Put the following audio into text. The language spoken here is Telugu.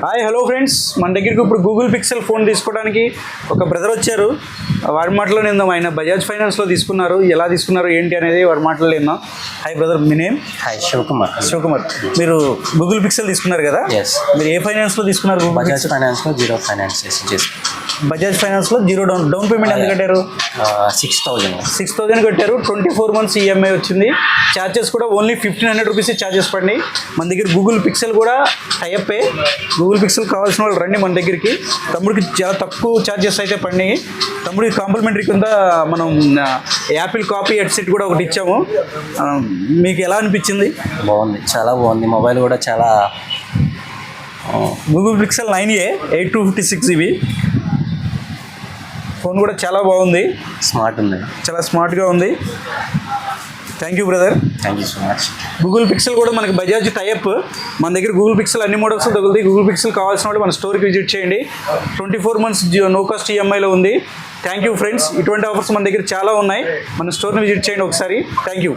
హాయ్ హలో ఫ్రెండ్స్, మన దగ్గరికి ఇప్పుడు గూగుల్ పిక్సెల్ ఫోన్ తీసుకోవడానికి ఒక బ్రదర్ వచ్చారు. వాడి మాటలో నిందాం. ఆయన బజాజ్ ఫైనాన్స్లో తీసుకున్నారు. ఎలా తీసుకున్నారు ఏంటి అనేది వాడి మాటలో నిందాం. హాయ్ బ్రదర్, మీ నేమ్? హాయ్, శివకుమార్. శివకుమార్, మీరు గూగుల్ పిక్సెల్ తీసుకున్నారు కదా? ఎస్. మీరు ఏ ఫైనాన్స్లో తీసుకున్నారు? బజాజ్ ఫైనాన్స్లో జీరో ఫైనాన్స్ చేసి బజాజ్ ఫైనాన్స్లో జీరో డౌన్ పేమెంట్ ఎంత కట్టారు? 6,000 కట్టారు. 24 months ఈఎంఐ వచ్చింది. ఛార్జెస్ కూడా ఓన్లీ 1,500 రూపీస్ ఛార్జెస్ పడి. మన దగ్గర గూగుల్ పిక్సెల్ కూడా టైఅప్పే. గూగుల్ పిక్సెల్ కావాల్సిన వాళ్ళు రండి మన దగ్గరికి. తమ్ముడికి చాలా తక్కువ ఛార్జెస్ అయితే పడినాయి. తమ్ముడికి కాంప్లిమెంటరీ కింద మనం యాపిల్ కాపీ హెడ్సెట్ కూడా ఒకటి ఇచ్చాము. మీకు ఎలా అనిపించింది? బాగుంది, చాలా బాగుంది. మొబైల్ కూడా చాలా Google pixel 9A 8256GB phone కూడా చాలా బాగుంది. స్మార్ట్ ఉంది, చాలా స్మార్ట్గా ఉంది. Thank you brother. Thank you so much. Google pixel కూడా మనకి బజాజ్ టైఅప్. మన దగ్గర గూగుల్ పిక్సెల్ అన్ని మోడల్స్ తగులుతాయి. గూగుల్ పిక్సెల్ కావాల్సిన వాళ్ళు మన స్టోర్కి విజిట్ చేయండి. 24 months నో కాస్ట్ ఈఎంఐలో ఉంది. Thank you friends. ఇటువంటి ఆఫర్స్ మన దగ్గర చాలా ఉన్నాయి. మన స్టోర్ని విజిట్ చేయండి ఒకసారి. Thank you.